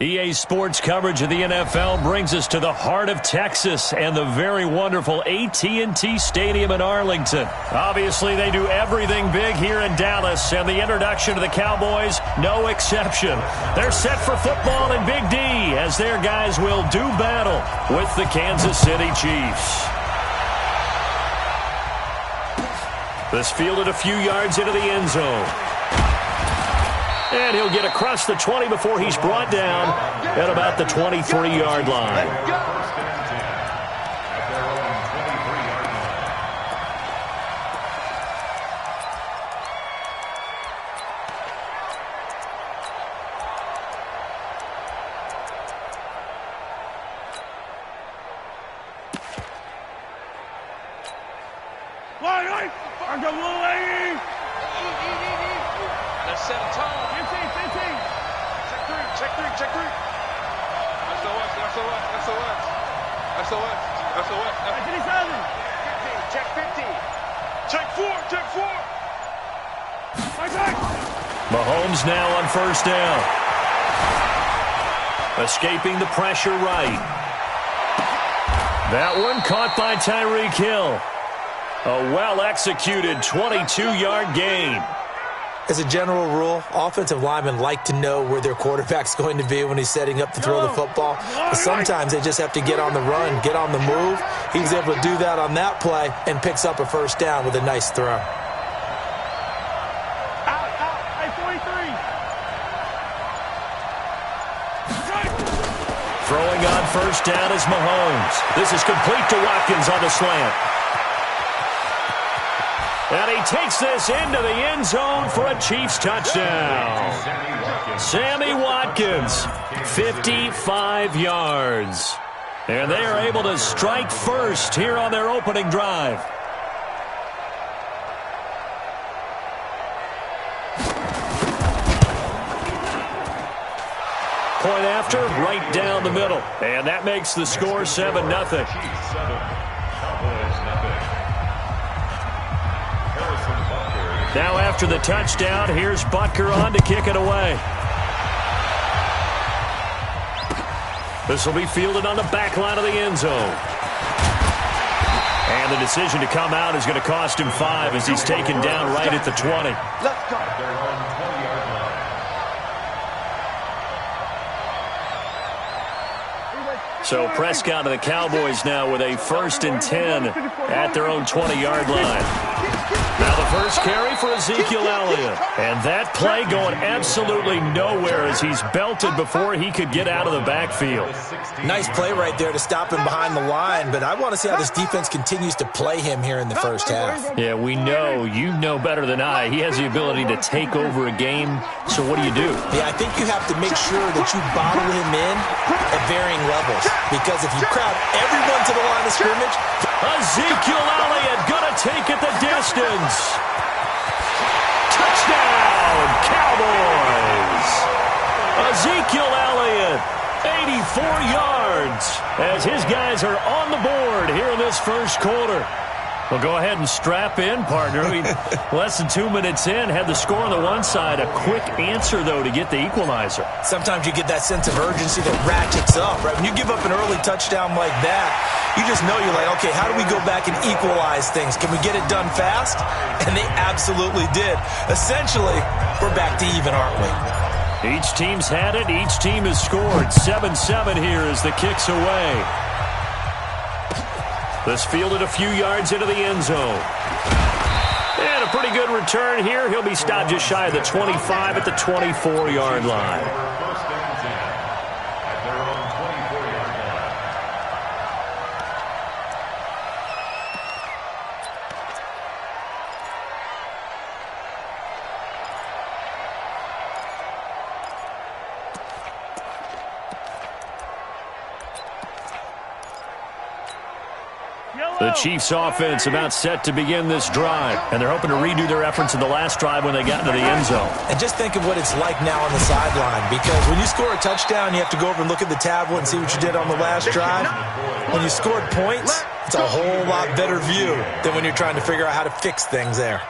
EA Sports coverage of the NFL brings us to the heart of Texas and the very wonderful AT&T Stadium in Arlington. Obviously, they do everything big here in Dallas, and the introduction to the Cowboys, no exception. They're set for football in Big D as their guys will do battle with the Kansas City Chiefs. This fielded a few yards into the end zone. And he'll get across the 20 before he's brought down at about the 23-yard line. Let's set a tone. 15. Check three. Check 15. Check 4. Mahomes now on first down. Escaping the pressure right. That one caught by Tyreek Hill. A well-executed 22-yard gain. As a general rule, offensive linemen like to know where their quarterback's going to be when he's setting up to throw the football. But sometimes they just have to get on the run, get on the move. He was able to do that on that play and picks up a first down with a nice throw. Hey, 43. Throwing on first down is Mahomes. This is complete to Watkins on the slant. And he takes this into the end zone for a Chiefs touchdown. Sammy Watkins, 55 yards. And they are able to strike first here on their opening drive. Point after, right down the middle. And that makes the score 7-0. Now after the touchdown, here's Butker on to kick it away. This will be fielded on the back line of the end zone. And the decision to come out is going to cost him 5 as he's taken down right at the 20. Let's go. So Prescott and the Cowboys now with a 1st and 10 at their own 20-yard line. Now the first carry for Ezekiel Elliott. And that play going absolutely nowhere as he's belted before he could get out of the backfield. Nice play right there to stop him behind the line, but I want to see how this defense continues to play him here in the first half. Yeah, we know. You know better than I. He has the ability to take over a game, so what do you do? Yeah, I think you have to make sure that you bottle him in at varying levels, because if you crowd everyone to the line of scrimmage... Ezekiel Elliott gonna take it the distance. Touchdown, Cowboys. Ezekiel Elliott, 84 yards, as his guys are on the board here in this first quarter. Well, go ahead and strap in, partner. Less than 2 minutes in, had the score on the one side. A quick answer, though, to get the equalizer. Sometimes you get that sense of urgency that ratchets up, right? When you give up an early touchdown like that, you just know you're like, okay, how do we go back and equalize things? Can we get it done fast? And they absolutely did. Essentially, we're back to even, aren't we? Each team's had it. Each team has scored. 7-7 here as the kick's away. This fielded a few yards into the end zone. And a pretty good return here. He'll be stopped just shy of the 25 at the 24-yard line. The Chiefs offense about set to begin this drive, and they're hoping to redo their efforts in the last drive when they got into the end zone. And just think of what it's like now on the sideline, because when you score a touchdown, you have to go over and look at the tablet and see what you did on the last drive. When you scored points, it's a whole lot better view than when you're trying to figure out how to fix things there.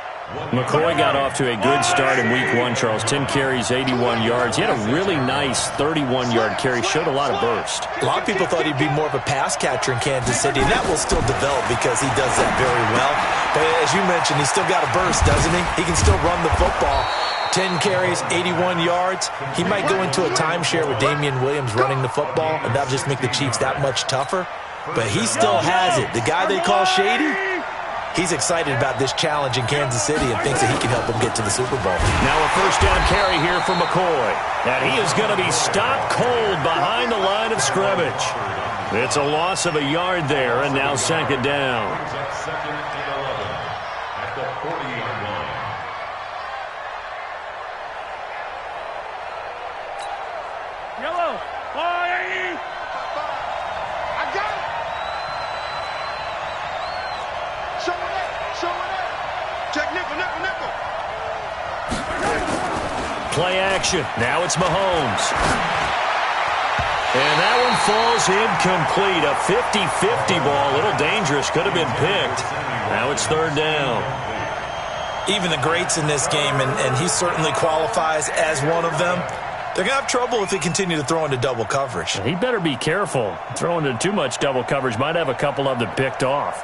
McCoy got off to a good start in week 1, Charles. 10 carries, 81 yards. He had a really nice 31-yard carry. Showed a lot of burst. A lot of people thought he'd be more of a pass catcher in Kansas City, and that will still develop because he does that very well. But as you mentioned, he's still got a burst, doesn't he? He can still run the football. 10 carries, 81 yards. He might go into a timeshare with Damian Williams running the football, and that'll just make the Chiefs that much tougher. But he still has it. The guy they call Shady, he's excited about this challenge in Kansas City and thinks that he can help them get to the Super Bowl. Now a first down carry here for McCoy. And he is going to be stopped cold behind the line of scrimmage. It's a loss of a yard there, and now second down. Second and 11 at the 48 line. Yellow. I got it. Show it. Check nickel. Play action. Now it's Mahomes. And that one falls incomplete. A 50-50 ball. A little dangerous. Could have been picked. Now it's third down. Even the greats in this game, and he certainly qualifies as one of them, they're going to have trouble if they continue to throw into double coverage. He better be careful. Throwing into too much double coverage might have a couple of them picked off.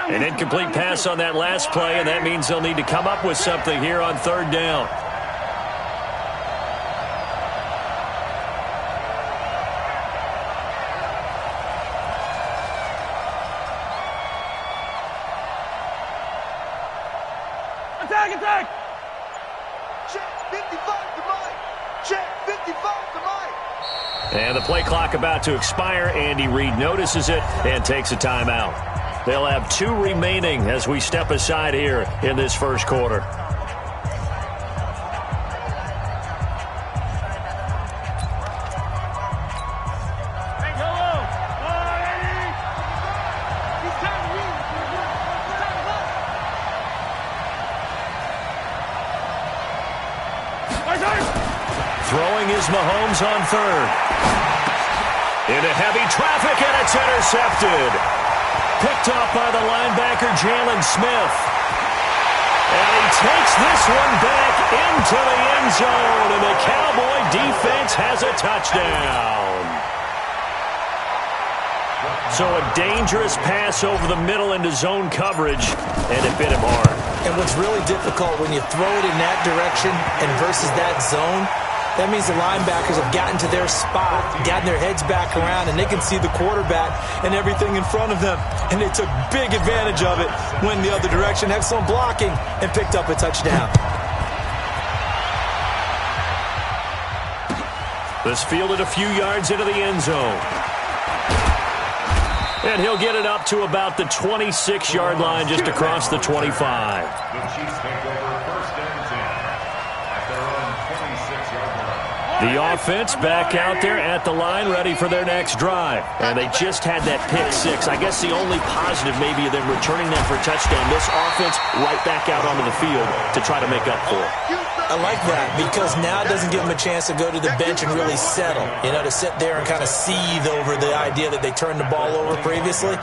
An incomplete pass on that last play, and that means they'll need to come up with something here on third down. Attack! Check 55 to Mike. Check 55 to Mike. And the play clock about to expire. Andy Reid notices it and takes a timeout. They'll have 2 remaining as we step aside here in this first quarter. Throwing is Mahomes on third. Into heavy traffic, and it's intercepted. Picked off by the linebacker, Jalen Smith. And he takes this one back into the end zone, and the Cowboy defense has a touchdown. So a dangerous pass over the middle into zone coverage, and it bit him hard. And what's really difficult when you throw it in that direction and versus that zone, that means the linebackers have gotten to their spot, gotten their heads back around, and they can see the quarterback and everything in front of them. And they took big advantage of it, went the other direction, excellent blocking, and picked up a touchdown. This fielded a few yards into the end zone. And he'll get it up to about the 26-yard line, just across the 25. The Chiefs take over first and 10 at their own 26-yard line. The offense back out there at the line, ready for their next drive. And they just had that pick six. I guess the only positive maybe of them returning that for a touchdown. This offense right back out onto the field to try to make up for it. I like that because now it doesn't give them a chance to go to the bench and really settle. You know, to sit there and kind of seethe over the idea that they turned the ball over previously.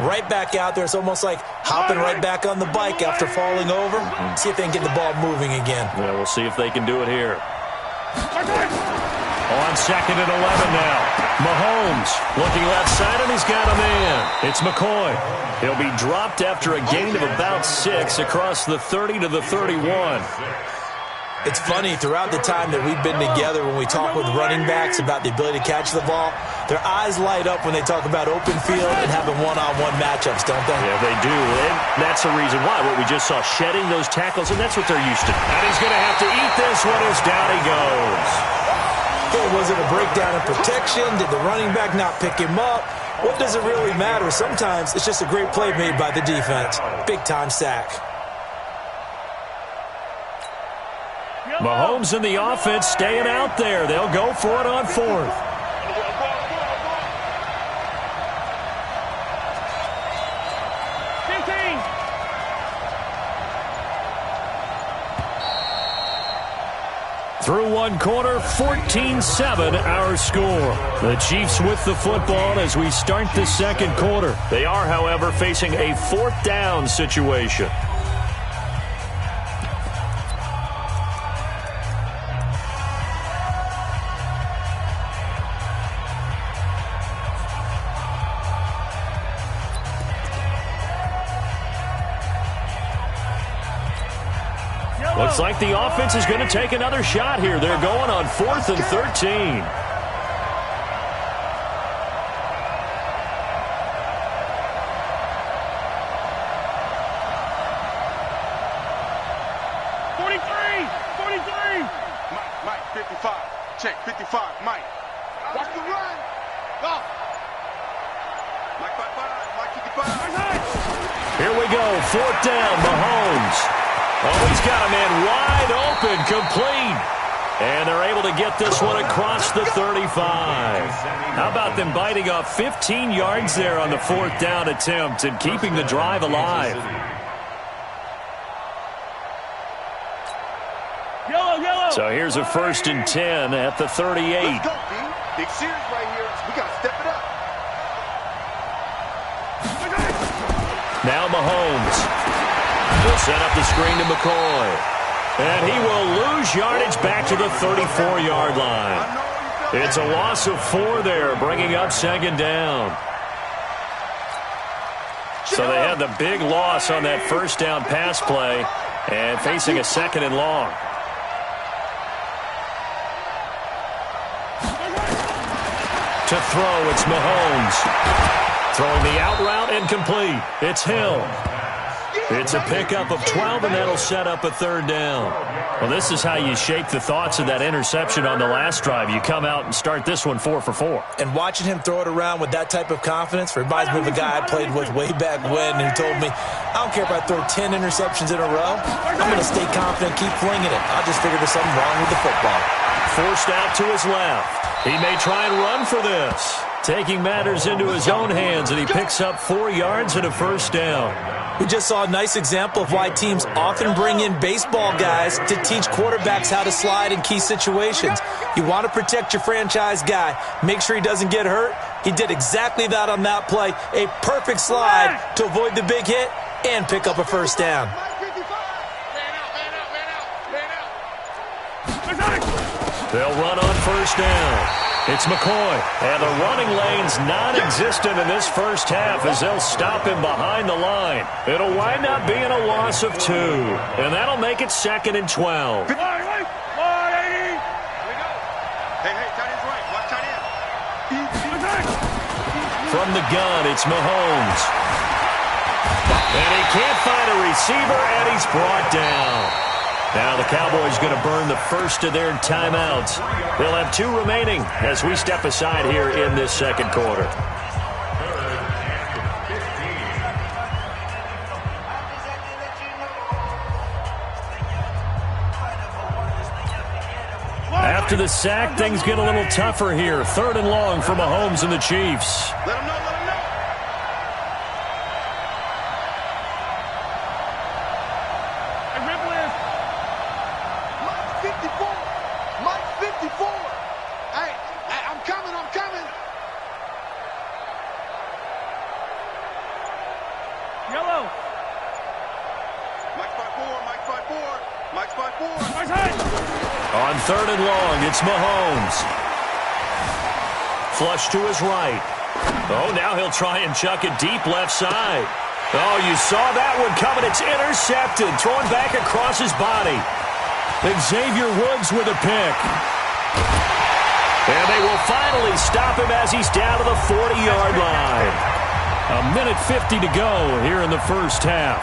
Right back out there. It's almost like hopping right back on the bike after falling over. See if they can get the ball moving again. Yeah, we'll see if they can do it here. On second and 11 now. Mahomes looking left side, and he's got a man. It's McCoy. He'll be dropped after a gain of about 6 across the 30 to the 31. It's funny, throughout the time that we've been together, when we talk with running backs about the ability to catch the ball, their eyes light up when they talk about open field and having one-on-one matchups, don't they? Yeah, they do. And that's the reason why. What we just saw, shedding those tackles, and that's what they're used to. And he's going to have to eat this one as down he goes. Hey, was it a breakdown in protection? Did the running back not pick him up? What does it really matter? Sometimes it's just a great play made by the defense. Big-time sack. Mahomes and the offense staying out there. They'll go for it on fourth. Through one quarter, 14-7 our score. The Chiefs with the football as we start the second quarter. They are, however, facing a fourth down situation. Looks like the offense is going to take another shot here. They're going on 4th and 13. Mike, 55. Check, 55, Mike. Watch the run. Go. Mike, 55. Here we go. 4th down, Mahomes. Oh, he's got a man wide open, complete. And they're able to get this one across the 35. How about them biting off 15 yards there on the 4th down attempt and keeping the drive alive? So here's a 1st and 10 at the 38. Let's go, B. Big series right here. We got to step it up. Now Mahomes. He'll set up the screen to McCoy. And he will lose yardage back to the 34-yard line. It's a loss of 4 there, bringing up 2nd down. So they had the big loss on that 1st down pass play and facing a 2nd and long. To throw, it's Mahomes. Throwing the out route, incomplete. It's Hill. It's a pickup of 12, and that'll set up a 3rd down. Well, this is how you shape the thoughts of that interception on the last drive. You come out and start this one 4 for 4. And watching him throw it around with that type of confidence reminds me of a guy I played with way back when who told me, I don't care if I throw 10 interceptions in a row. I'm going to stay confident, keep flinging it. I just figured there's something wrong with the football. Forced out to his left. He may try and run for this. Taking matters into his own hands, and he picks up 4 yards and a 1st down. We just saw a nice example of why teams often bring in baseball guys to teach quarterbacks how to slide in key situations. You want to protect your franchise guy. Make sure he doesn't get hurt. He did exactly that on that play. A perfect slide to avoid the big hit and pick up a 1st down. They'll run on 1st down. It's McCoy, and the running lane's non-existent in this first half as they'll stop him behind the line. It'll wind up being a loss of 2, and that'll make it 2nd and 12. Hey, tight end's right. Watch tight end. From the gun, it's Mahomes. And he can't find a receiver, and he's brought down. Now the Cowboys going to burn the first of their timeouts. They'll have 2 remaining as we step aside here in this second quarter. After the sack, things get a little tougher here. 3rd and long for Mahomes and the Chiefs. Let him know, let him know. On 3rd and long, it's Mahomes. Flush to his right. Oh, now he'll try and chuck it deep left side. Oh, you saw that one coming. It's intercepted. Thrown back across his body. Xavier Woods with a pick. And they will finally stop him as he's down to the 40-yard line. 1:50 to go here in the first half.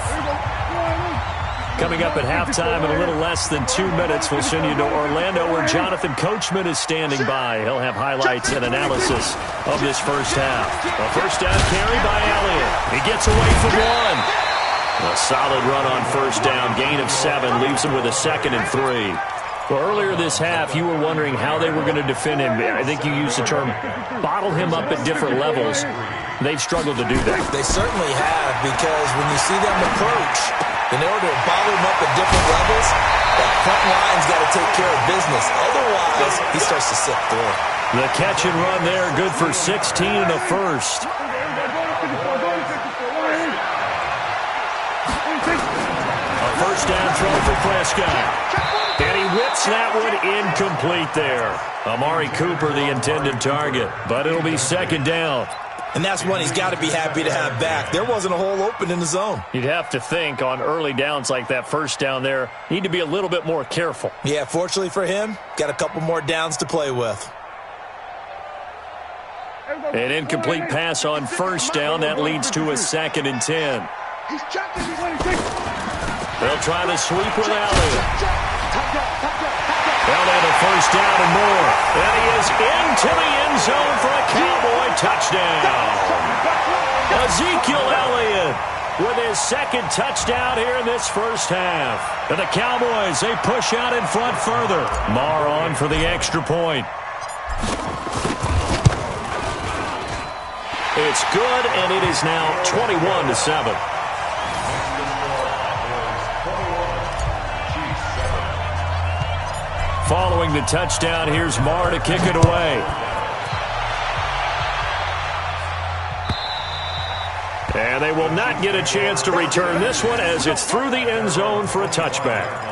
Coming up at halftime in a little less than 2 minutes, we'll send you to Orlando where Jonathan Coachman is standing by. He'll have highlights and analysis of this first half. A first down carry by Elliott. He gets away from 1. A solid run on first down. Gain of 7 leaves him with a 2nd and 3. Well, earlier this half, you were wondering how they were going to defend him. I think you used the term bottle him up at different levels. They've struggled to do that. They certainly have, because when you see them approach, In order to bottle him up at different levels, that front line's got to take care of business. Otherwise, he starts to slip through. The catch and run there, good for 16 in the first. A first down throw for Prescott. And he whips that one incomplete there. Amari Cooper, the intended target, but it'll be second down. And that's one he's got to be happy to have back. There wasn't a hole open in the zone. You'd have to think on early downs like that first down there, need to be a little bit more careful. Yeah, fortunately for him, got a couple more downs to play with. An incomplete pass on first down. That leads to a 2nd and 10. They'll try the sweep with Elliott. Elliott a first down and more. And he is into the end zone for a Cowboy touchdown. Ezekiel Elliott with his 2nd touchdown here in this first half. And the Cowboys, they push out in front further. Marr on for the extra point. It's good, and it is now 21-7. Following the touchdown, here's Marr to kick it away. And they will not get a chance to return this one as it's through the end zone for a touchback.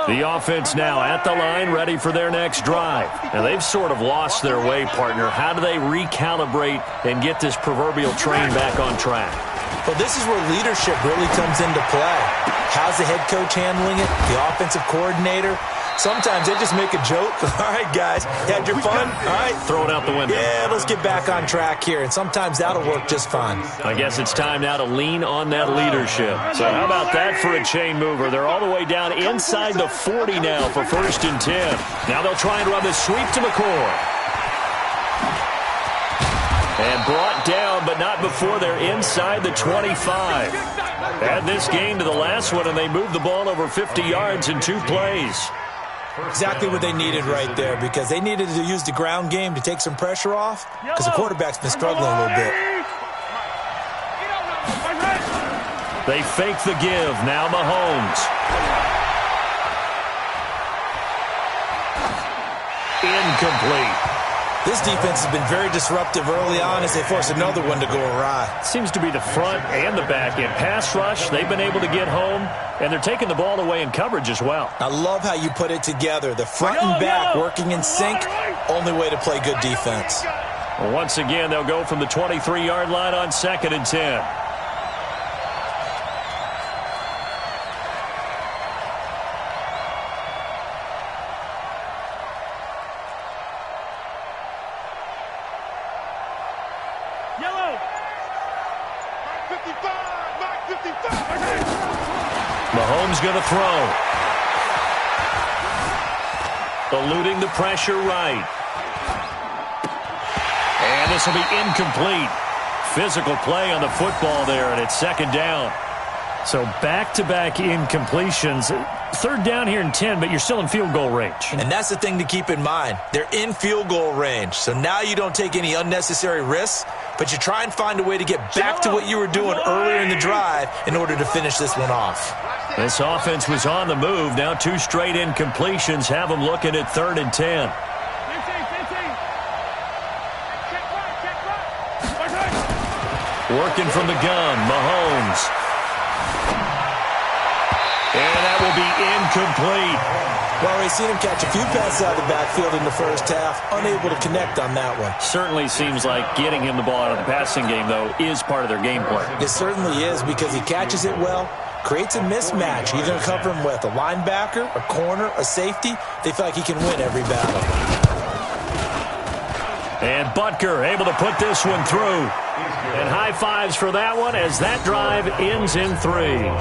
The offense now at the line, ready for their next drive. And they've sort of lost their way, partner. How do they recalibrate and get this proverbial train back on track? Well, this is where leadership really comes into play. How's the head coach handling it? The offensive coordinator? Sometimes they just make a joke. All right, guys, you had your fun? All right. Throw it out the window. Yeah, let's get back on track here. And sometimes that'll work just fine. I guess it's time now to lean on that leadership. So how about that for a chain mover? They're all the way down inside the 40 now for 1st and 10. Now they'll try and run the sweep to McCoy. And brought down, but not before they're inside the 25. Add this game to the last one, and they moved the ball over 50 yards in 2 plays. Exactly what they needed right there, because they needed to use the ground game to take some pressure off, because the quarterback's been struggling a little bit. They fake the give. Now Mahomes. Incomplete. This defense has been very disruptive early on as they force another one to go awry. Seems to be the front and the back end. Pass rush, they've been able to get home, and they're taking the ball away in coverage as well. I love how you put it together. The front and back working in sync, only way to play good defense. Well, once again, they'll go from the 23-yard line on 2nd and 10. Mahomes going to throw. Eluding the pressure right. And this will be incomplete. Physical play on the football there, and it's 2nd down. So back-to-back incompletions. 3rd down here and 10, but you're still in field goal range. And that's the thing to keep in mind. They're in field goal range. So now you don't take any unnecessary risks, but you try and find a way to get back to what you were doing earlier in the drive in order to finish this one off. This offense was on the move. Now 2 straight incompletions have them looking at 3rd and 10. Working from the gun, Mahomes. And that will be incomplete. Well, we've seen him catch a few passes out of the backfield in the first half, unable to connect on that one. Certainly seems like getting him the ball out of the passing game, though, is part of their game plan. It certainly is, because he catches it well, creates a mismatch. You're going to cover him with a linebacker, a corner, a safety. They feel like he can win every battle. And Butker able to put this one through. And high fives for that one as that drive ends in 3.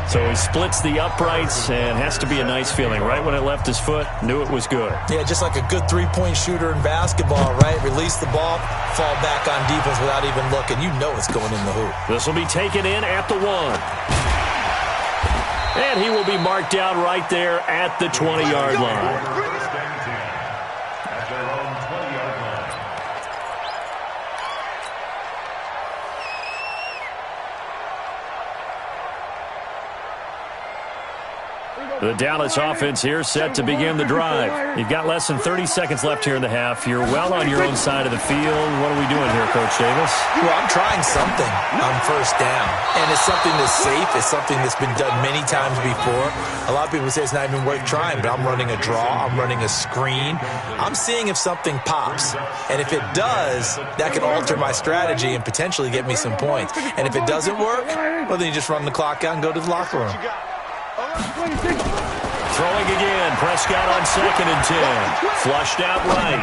So he splits the uprights and has to be a nice feeling. Right when it left his foot, knew it was good. Yeah, just like a good three-point shooter in basketball, right? Release the ball, fall back on defense without even looking. You know it's going in the hoop. This will be taken in at the 1. And he will be marked down right there at the 20-yard line. At their own 20-yard line. The Dallas offense here set to begin the drive. You've got less than 30 seconds left here in the half. You're well on your own side of the field. What are we doing here, Coach Davis? Well, I'm trying something on first down. And it's something that's safe. It's something that's been done many times before. A lot of people say it's not even worth trying, but I'm running a draw. I'm running a screen. I'm seeing if something pops. And if it does, that can alter my strategy and potentially get me some points. And if it doesn't work, well, then you just run the clock out and go to the locker room. Throwing again. Prescott on 2nd and 10. Flushed out right.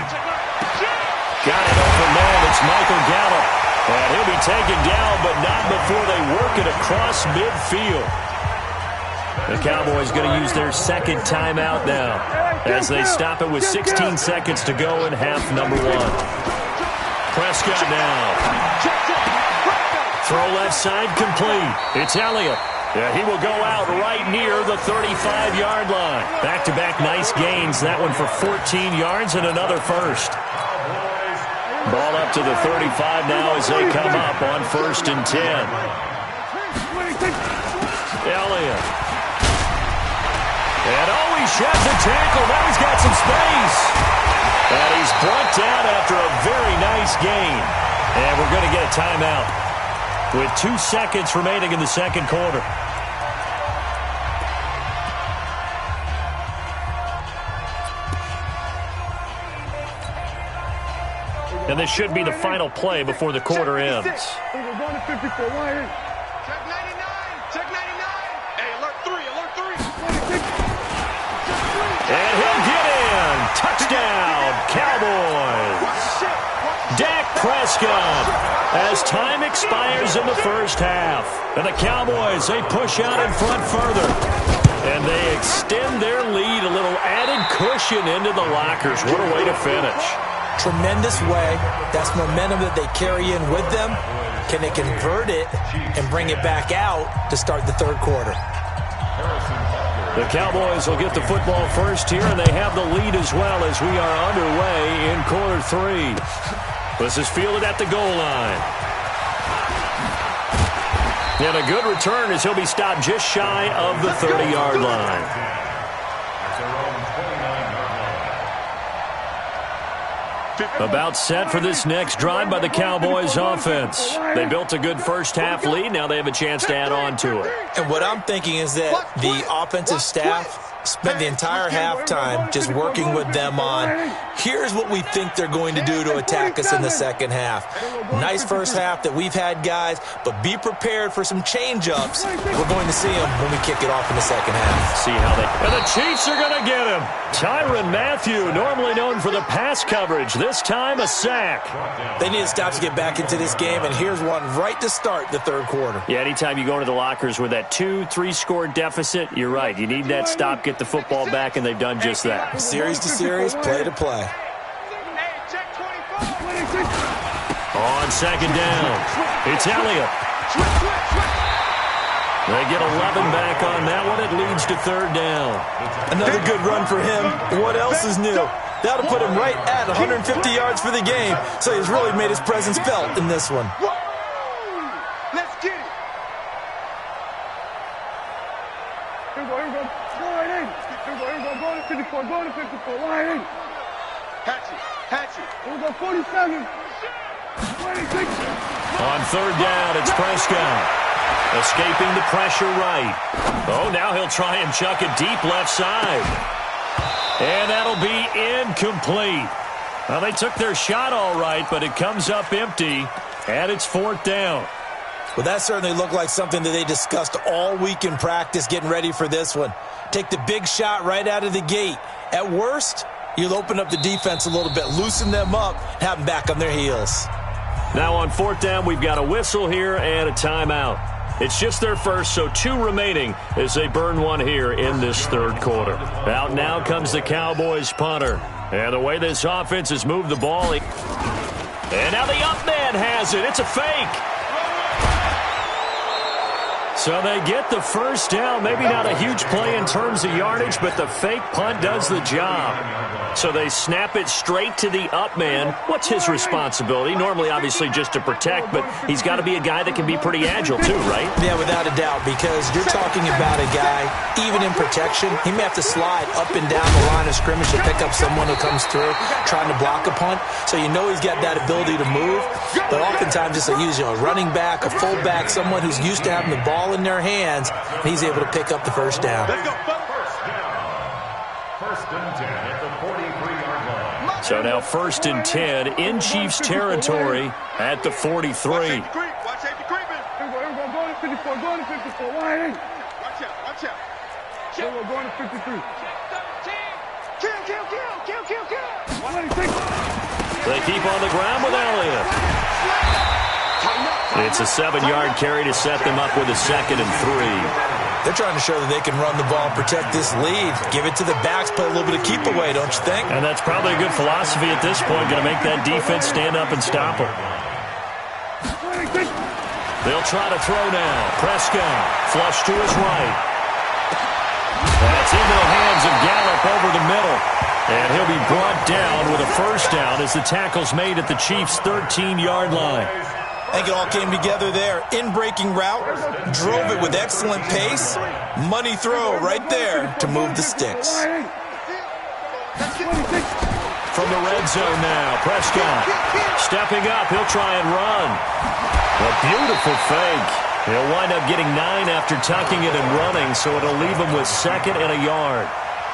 Got it open man. It's Michael Gallup. And he'll be taken down, but not before they work it across midfield. The Cowboys going to use their second timeout now as they stop it with 16 seconds to go in half number 1. Prescott now. Throw left side complete. It's Elliott. Yeah, he will go out right near the 35-yard line. Back-to-back nice gains. That one for 14 yards and another first. Ball up to the 35 now as they come up on 1st and 10. Elliott. And he sheds a tackle. Now he's got some space. And he's brought down after a very nice gain. And we're going to get a timeout with 2 seconds remaining in the second quarter. And this should be the final play before the quarter ends. Check 99. Check 99. Hey, alert 3. And he'll get in. Touchdown, Cowboys. Dak Prescott as time expires in the first half. And the Cowboys, they push out in front further. And they extend their lead, a little added cushion into the lockers. What a way to finish. Tremendous way. That's momentum that they carry in with them. Can they convert it and bring it back out to start the third quarter? The Cowboys will get the football first here, and they have the lead as well as we are underway in quarter 3. This is fielded at the goal line. And a good return as he'll be stopped just shy of the 30-yard line. About set for this next drive by the Cowboys offense. They built a good first half lead. Now they have a chance to add on to it. And what I'm thinking is that the offensive staff spent the entire halftime just working with them on, here's what we think they're going to do to attack us in the second half. Nice first half that we've had, guys, but be prepared for some change-ups. We're going to see them when we kick it off in the second half. See how they... And the Chiefs are going to get him. Tyrann Mathieu, normally known for the pass coverage, this time a sack. They need to stop to get back into this game, and here's one right to start the third quarter. Yeah, anytime you go into the lockers with that 2-3 score deficit, you're right. You need that stop, get the football back, and they've done just that. Series to series, play to play. On second down, it's Elliott. They get 11 back on that one. It leads to third down. Another good run for him. What else is new? That'll put him right at 150 yards for the game, so he's really made his presence felt in this one. Let's get it. Here we go. Go right in. Go to 54. Go to 54. Right in. Hatchet. Here we go, 47. 26. On third down, it's Prescott. Escaping the pressure right. Oh, now he'll try and chuck it deep left side. And that'll be incomplete. Well, they took their shot all right, but it comes up empty, and it's fourth down. Well, that certainly looked like something that they discussed all week in practice getting ready for this one. Take the big shot right out of the gate. At worst, you'll open up the defense a little bit, loosen them up, have them back on their heels. Now on fourth down, we've got a whistle here and a timeout. It's just their first, so 2 remaining as they burn one here in this third quarter. Out now comes the Cowboys punter. And the way this offense has moved the ball. And now the up man has it. It's a fake. So they get the first down. Maybe not a huge play in terms of yardage, but the fake punt does the job. So they snap it straight to the up man. What's his responsibility? Normally, obviously, just to protect, but he's got to be a guy that can be pretty agile too, right? Yeah, without a doubt, because you're talking about a guy, even in protection, he may have to slide up and down the line of scrimmage to pick up someone who comes through trying to block a punt. So you know he's got that ability to move, but oftentimes it's usually a running back, a fullback, someone who's used to having the ball in their hands, and he's able to pick up the first down. First and 10 at the 43-yard line. So now 1st and 10 in Chiefs territory at the 43. Watch safety creeping. Here we go. Going to 54. Going to 54. Wide in. Watch out. Here we go. Going to 53. Kill. They keep on the ground with Elliott. It's a 7-yard carry to set them up with a 2nd and 3. They're trying to show that they can run the ball and protect this lead. Give it to the backs, play a little bit of keep away, don't you think? And that's probably a good philosophy at this point, going to make that defense stand up and stop them. They'll try to throw now. Prescott, flush to his right. That's into the hands of Gallup over the middle. And he'll be brought down with a first down as the tackle's made at the Chiefs' 13-yard line. I think it all came together there. In-breaking route, drove it with excellent pace. Money throw right there to move the sticks. From the red zone now, Prescott stepping up. He'll try and run. A beautiful fake. He'll wind up getting 9 after tucking it and running, so it'll leave him with 2nd and a yard.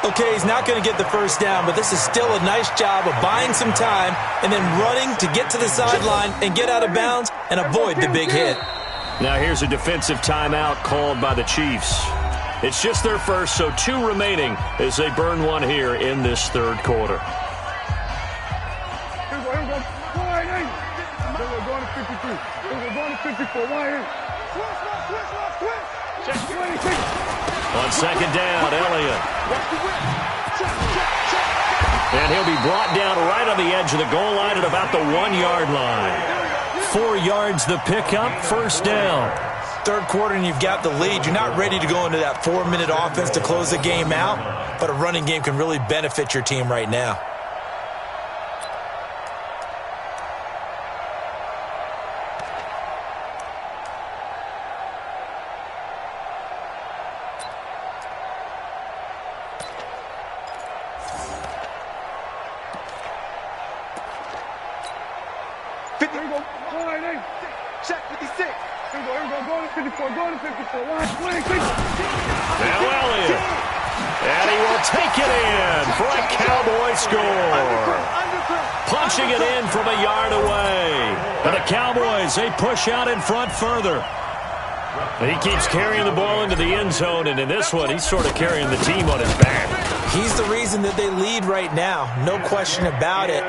Okay, he's not going to get the first down, but this is still a nice job of buying some time and then running to get to the sideline and get out of bounds and avoid the big hit. Now here's a defensive timeout called by the Chiefs. It's just their first, so 2 remaining as they burn one here in this third quarter. Here we go. Wide in. Here we go. Going to 53. Here we go. Going to 54. Wide in. Switch. On 2nd down, Elliott. And he'll be brought down right on the edge of the goal line at about the 1-yard line. 4 yards the pickup, first down. Third quarter and you've got the lead. You're not ready to go into that 4-minute offense to close the game out, but a running game can really benefit your team right now. Now Elliott. And he will take it in for a Cowboy score. Punching it in from a yard away. And the Cowboys, they push out in front further. He keeps carrying the ball into the end zone, and in this one, he's sort of carrying the team on his back. He's the reason that they lead right now, no question about it.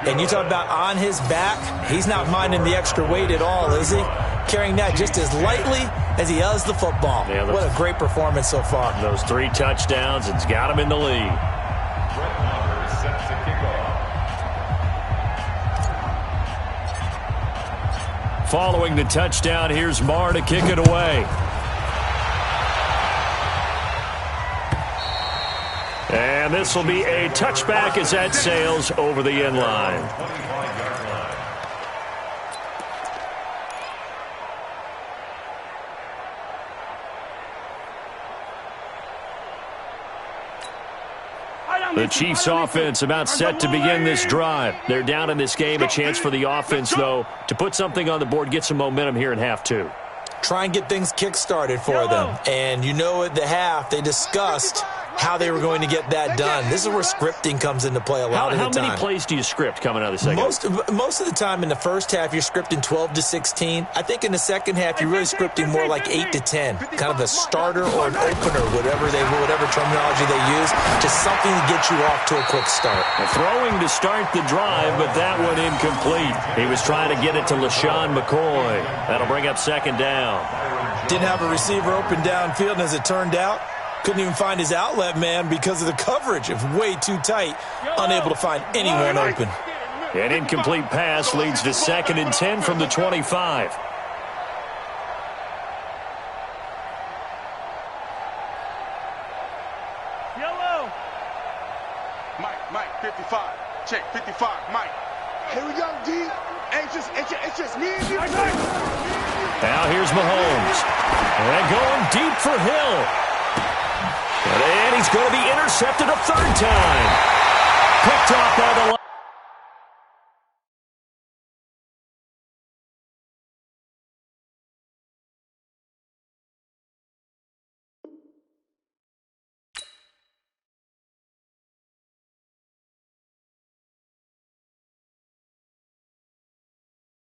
And you talk about on his back, he's not minding the extra weight at all, is he? Carrying that just as lightly as he does the football. Yeah, what a great performance so far. Those 3 touchdowns, it's got him in the lead. Sets the kickoff. Following the touchdown, here's Marr to kick it away. And this will be a touchback as that sails over the end line. The Chiefs offense about set to begin this drive. They're down in this game. A chance for the offense, though, to put something on the board, get some momentum here in half 2. Try and get things kick-started for them. And you know at the half, they discussed how they were going to get that done. This is where scripting comes into play a lot of the time. How many plays do you script coming out of the second? Most of the time in the first half, you're scripting 12 to 16. I think in the second half, you're really scripting more like 8 to 10. Kind of a starter or an opener, whatever terminology they use. Just something to get you off to a quick start. Throwing to start the drive, but that one incomplete. He was trying to get it to LaShawn McCoy. That'll bring up second down. Didn't have a receiver open downfield, and as it turned out, couldn't even find his outlet man because of the coverage. It was way too tight, unable to find anyone open. An incomplete pass leads to 2nd and 10 from the 25. Yellow. Mike, 55. Check, 55, Mike. Here we go, D. It's just me and you. Now here's Mahomes. And going deep for Hill. And he's going to be intercepted a third time. Picked off by the line.